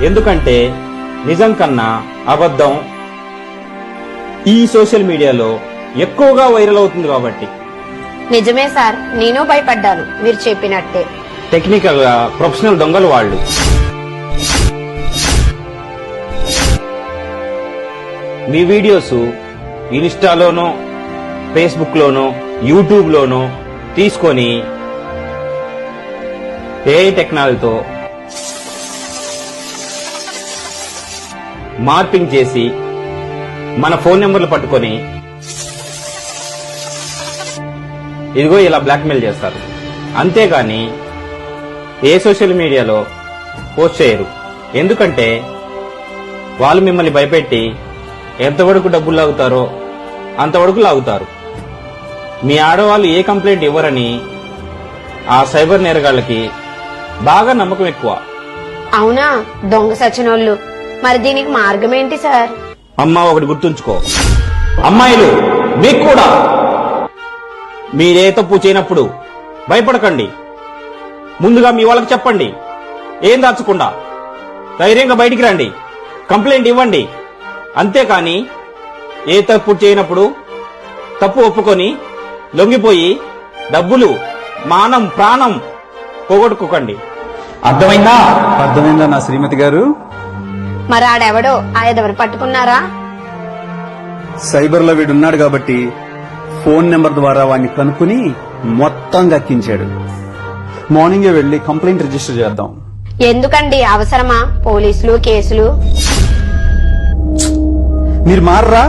ఎందుకంటే నిజం కన్నా అబద్ధం ఈ సోషల్ మీడియాలో ఎక్కువగా వైరల్ అవుతుంది కాబట్టి. నిజమే సార్, నేను భయపడ్డాను మీరు చెప్పినట్టే. టెక్నికల్ గా ప్రొఫెషనల్ దొంగలు వాళ్ళు. మీ వీడియోస్ ఇన్స్టాలోనో ఫేస్బుక్ లోనో యూట్యూబ్ లోనో తీసుకొని ఏఐ టెక్నాలజీతో మార్పింగ్ చేసి మన ఫోన్ నెంబర్లు పట్టుకొని ఇదిగో ఇలా బ్లాక్మెయిల్ చేస్తారు. అంతేగాని ఏ సోషల్ మీడియాలో పోస్ట్ చేయరు. ఎందుకంటే వాళ్ళు మిమ్మల్ని భయపెట్టి ఎంతవరకు డబ్బులు లాగుతారో అంతవరకు లాగుతారు. మీ ఆడవాళ్ళు ఏ కంప్లైంట్ ఇవ్వరని ఆ సైబర్ నేరగాళ్లకి బాగా నమ్మకం ఎక్కువ. అవునా, దొంగ సచినోళ్ళు. మరి దీనికి మార్గం ఏంటి సార్? అమ్మా, ఒకటి గుర్తుంచుకో, అమ్మాయిలు మీకు కూడా మీరే తప్పు చేయనప్పుడు భయపడకండి. ముందుగా మీ వాళ్ళకి చెప్పండి. ఏం దాచకుండా ధైర్యంగా బయటికి రండి, కంప్లైంట్ ఇవ్వండి. అంతేకాని ఏ తప్పు చేయనప్పుడు తప్పు ఒప్పుకొని లొంగిపోయి డబ్బులు, మానం, ప్రాణం పోగొట్టుకోకండి. అర్థమైందా? అర్థమైందా నా శ్రీమతి గారు? మరి ఆడెవడో ఆ ఎదవరు పట్టుకున్నారా? సైబర్ లో వీడున్నాడు కాబట్టి ఫోన్ నెంబర్ ద్వారా వాడిని కనుక్కుని మొత్తం దక్కించాడు. మార్నింగే వెళ్లి కంప్లైంట్ రిజిస్టర్ చేద్దాం. ఎందుకండి అవసరమా పోలీసులు, కేసులు? మీరు మారరా,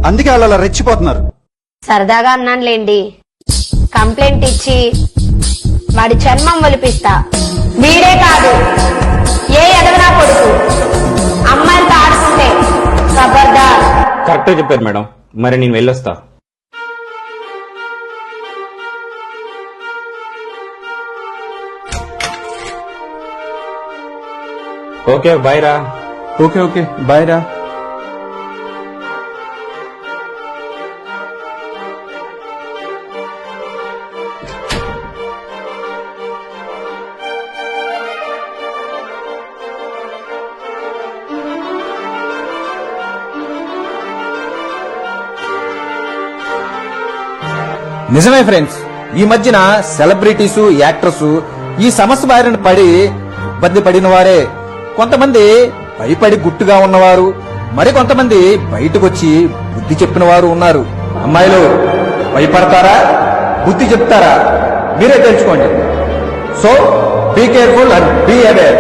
అందుకే వాళ్ళు అలా రెచ్చిపోతున్నారు. సరదాగా అన్నానులేండి. కంప్లైంట్ ఇచ్చి వాడి చర్మం ఒలిపిస్తా. వీడే కాదు, ఏ ఎదవనా కొడుకు అమ్మాయిలతో ఆడుకుంటే ఖబర్దార్. కరెక్ట్గా చెప్పారు మేడం. మరి నేను వెళ్ళొస్తా. ఓకే, బాయ్ రా. ఓకే బాయ్ రా. నిజమే ఫ్రెండ్స్, ఈ మధ్యన సెలబ్రిటీస్, యాక్టర్స్ ఈ సమస్య బారిన పడి ఇబ్బంది పడిన వారే. కొంతమంది భయపడి గుట్టుగా ఉన్నవారు, మరి కొంతమంది బయటకు వచ్చి బుద్ధి చెప్పిన వారు ఉన్నారు. అమ్మాయిలు భయపడతారా, బుద్ధి చెప్తారా? మీరే తెలుసుకోండి. So be careful and be aware.